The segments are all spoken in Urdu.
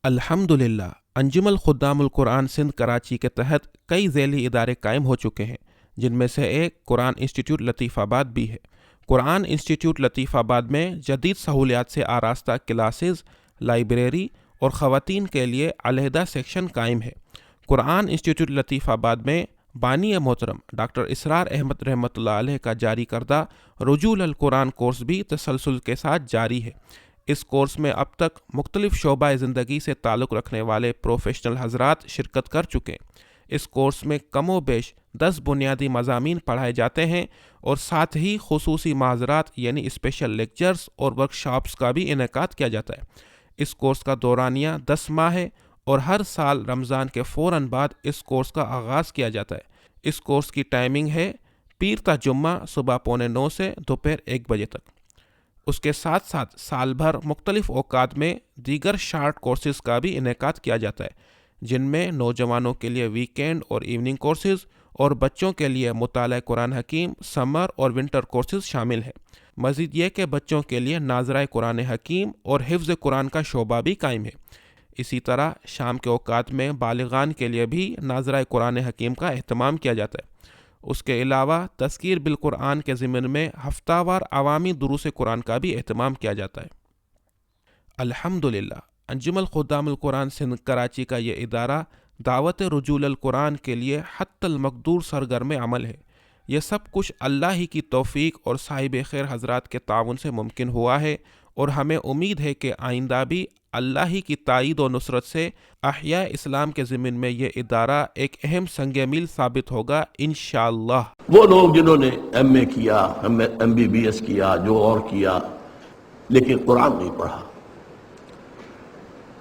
الحمدللہ انجم الخدام القرآن سندھ کراچی کے تحت کئی ذیلی ادارے قائم ہو چکے ہیں، جن میں سے ایک قرآن انسٹیٹیوٹ لطیف آباد بھی ہے۔ قرآن انسٹیٹیوٹ لطیف آباد میں جدید سہولیات سے آراستہ کلاسز، لائبریری اور خواتین کے لیے علیحدہ سیکشن قائم ہے۔ قرآن انسٹیٹیوٹ لطیف آباد میں بانی محترم ڈاکٹر اسرار احمد رحمۃ اللہ علیہ کا جاری کردہ رجوع القرآن کورس بھی تسلسل کے ساتھ جاری ہے۔ اس کورس میں اب تک مختلف شعبہ زندگی سے تعلق رکھنے والے پروفیشنل حضرات شرکت کر چکے ہیں۔ اس کورس میں کم و بیش 10 بنیادی مضامین پڑھائے جاتے ہیں اور ساتھ ہی خصوصی محاضرات یعنی اسپیشل لیکچرز اور ورکشاپس کا بھی انعقاد کیا جاتا ہے۔ اس کورس کا دورانیہ 10 ماہ ہے اور ہر سال رمضان کے فوراً بعد اس کورس کا آغاز کیا جاتا ہے۔ اس کورس کی ٹائمنگ ہے پیر تا جمعہ صبح 8:45 سے دوپہر 1 بجے تک۔ اس کے ساتھ ساتھ سال بھر مختلف اوقات میں دیگر شارٹ کورسز کا بھی انعقاد کیا جاتا ہے، جن میں نوجوانوں کے لیے ویکینڈ اور ایوننگ کورسز اور بچوں کے لیے مطالعہ قرآن حکیم سمر اور ونٹر کورسز شامل ہیں۔ مزید یہ کہ بچوں کے لیے ناظرہ قرآن حکیم اور حفظ قرآن کا شعبہ بھی قائم ہے۔ اسی طرح شام کے اوقات میں بالغان کے لیے بھی ناظرہ قرآن حکیم کا اہتمام کیا جاتا ہے۔ اس کے علاوہ تذکیر بالقرآن کے ضمن میں ہفتہ وار عوامی دروس قرآن کا بھی اہتمام کیا جاتا ہے۔ الحمدللہ انجم الخدام القرآن سندھ کراچی کا یہ ادارہ دعوت رجوع القرآن کے لیے حتی المقدور سرگرم عمل ہے۔ یہ سب کچھ اللہ ہی کی توفیق اور صاحب خیر حضرات کے تعاون سے ممکن ہوا ہے، اور ہمیں امید ہے کہ آئندہ بھی اللہ ہی کی تائید و نصرت سے احیاء اسلام کے ضمن میں یہ ادارہ ایک اہم سنگ میل ثابت ہوگا انشاءاللہ۔ وہ لوگ جنہوں نے ایم اے کیا، MBBS کیا، جو اور کیا، لیکن قرآن نہیں پڑھا،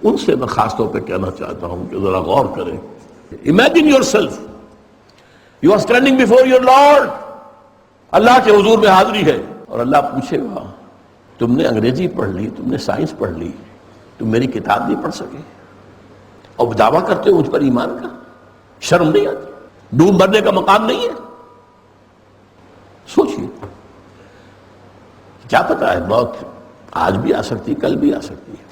ان سے میں خاص طور پہ کہنا چاہتا ہوں کہ ذرا غور کریں۔ Imagine yourself, you are standing before your lord, اللہ کے حضور میں حاضری ہے، اور اللہ پوچھے گا تم نے انگریزی پڑھ لی، تم نے سائنس پڑھ لی، تم میری کتاب نہیں پڑھ سکے، اور دعویٰ کرتے ہو مجھ پر ایمان کا؟ شرم نہیں آتی؟ ڈوب مرنے کا مقام نہیں ہے؟ سوچئے، کیا پتا ہے موت آج بھی آ سکتی، کل بھی آ سکتی ہے۔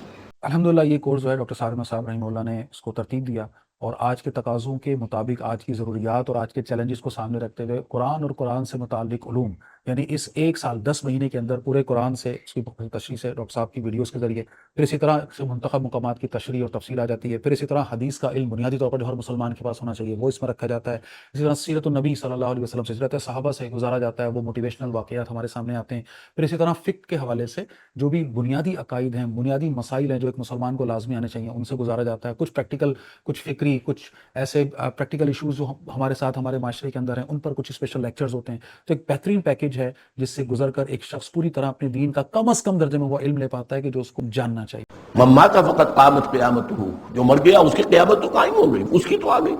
الحمدللہ یہ کورس جو ہے ڈاکٹر سارمہ صاحب رحمہ اللہ نے اس کو ترتیب دیا، اور آج کے تقاضوں کے مطابق، آج کی ضروریات اور آج کے چیلنجز کو سامنے رکھتے ہوئے قرآن اور قرآن سے متعلق علوم، یعنی اس 1 سال 10 مہینے کے اندر پورے قرآن سے اس کی تشریح سے ڈاکٹر صاحب کی ویڈیوز کے ذریعے، پھر اسی طرح منتخب مقامات کی تشریح اور تفصیل آ جاتی ہے، پھر اسی طرح حدیث کا علم بنیادی طور پر جو ہر مسلمان کے پاس ہونا چاہیے وہ اس میں رکھا جاتا ہے، اسی طرح سیرت النبی صلی اللہ علیہ وسلم سے، سیرت صحابہ سے گزارا جاتا ہے، وہ موٹیویشنل واقعات ہمارے سامنے آتے ہیں، پھر اسی طرح فقہ کے حوالے سے جو بھی بنیادی عقائد ہیں، بنیادی مسائل ہیں جو ایک مسلمان کو لازمی آنے چاہیے، ان سے گزارا جاتا ہے، کچھ پریکٹیکل، کچھ فکری، کچھ ایسے پریکٹیکل ایشوز جو ہمارے ساتھ ہمارے معاشرے کے اندر ہیں، ان پر کچھ اسپیشل لیکچرز ہوتے ہیں۔ تو ایک بہترین پیکیج ہے جس سے گزر کر ایک شخص پوری طرح اپنے دین کا کم از کم درجے میں وہ علم لے پاتا ہے کہ جو اس کو جاننا چاہیے۔ من مات فقط قامت قیامتہ، جو مر گیا اس کی قیامت تو قائم ہو گئی، اس کی تو آ گئی۔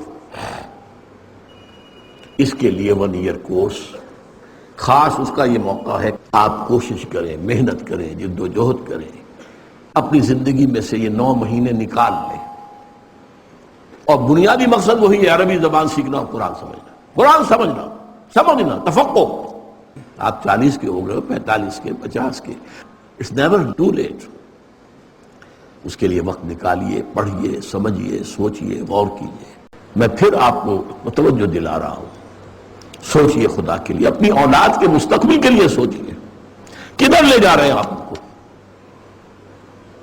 اس کے لیے 1 ایئر کورس خاص، اس کا یہ موقع ہے، آپ کوشش کریں، محنت کریں، جد و جہد کریں، اپنی زندگی میں سے یہ 9 مہینے نکال لیں، اور بنیادی مقصد وہی ہے، عربی زبان سیکھنا اور قرآن سمجھنا، قرآن سمجھنا تفقہ۔ آپ 40 کے ہو گئے، 45 کے، 50 کے، اٹس نیور ٹو لیٹ۔ اس کے لیے وقت نکالیے، پڑھیے، سمجھیے، سوچیے، غور کیجیے۔ میں پھر آپ کو متوجہ دلا رہا ہوں، سوچیے خدا کے لیے، اپنی اولاد کے مستقبل کے لیے سوچیے، کدھر لے جا رہے ہیں آپ ان کو،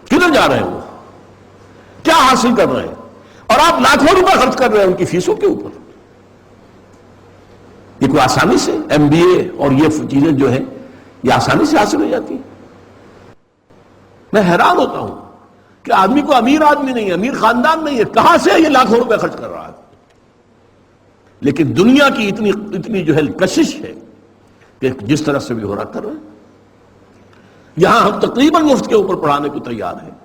کدھر جا رہے ہیں وہ، کیا حاصل کر رہے ہیں، اور آپ لاکھوں روپے خرچ کر رہے ہیں ان کی فیسوں کے اوپر۔ یہ کوئی آسانی سے MBA اور یہ چیزیں جو ہیں یہ آسانی سے حاصل ہو جاتی ہیں؟ میں حیران ہوتا ہوں کہ آدمی کو امیر آدمی نہیں ہے، امیر خاندان نہیں ہے، کہاں سے یہ لاکھوں روپے خرچ کر رہا ہے؟ لیکن دنیا کی اتنی جو ہے کشش ہے کہ جس طرح سے بھی ہو رہا کر رہے ہیں۔ یہاں ہم تقریباً مفت کے اوپر پڑھانے کو تیار ہیں،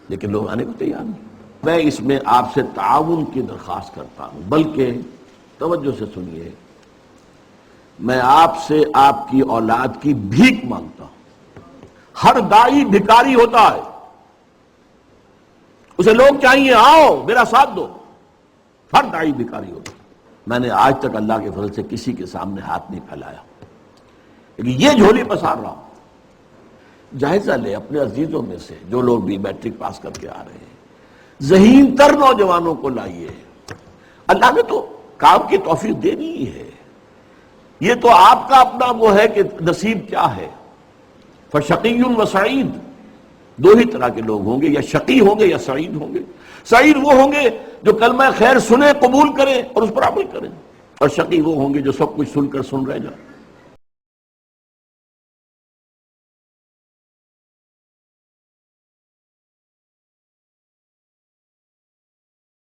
لیکن لوگ آنے کو تیار نہیں۔ میں اس میں آپ سے تعاون کی درخواست کرتا ہوں، بلکہ توجہ سے سنیے، میں آپ سے آپ کی اولاد کی بھیک مانگتا ہوں۔ ہر دائی بھکاری ہوتا ہے، اسے لوگ چاہیے آؤ میرا ساتھ دو، ہر دائی بھکاری ہوتا ہے۔ میں نے آج تک اللہ کے فضل سے کسی کے سامنے ہاتھ نہیں پھیلایا، لیکن یہ جھولی پسار رہا ہوں۔ جائزہ لے اپنے عزیزوں میں سے جو لوگ بھی میٹرک پاس کر کے آ رہے ہیں، ذہین تر نوجوانوں کو لائیے. اللہ نے تو کام کی توفیق دینی ہی ہے. یہ تو آپ کا اپنا وہ ہے کہ نصیب کیا ہے. فشقی و سعید، دو ہی طرح کے لوگ ہوں گے، یا شقی ہوں گے یا سعید ہوں گے. سعید وہ ہوں گے جو کلمہ خیر سنیں، قبول کریں اور اس پر عمل کریں، اور شقی وہ ہوں گے جو سب کچھ سن کر سن رہ جائیں.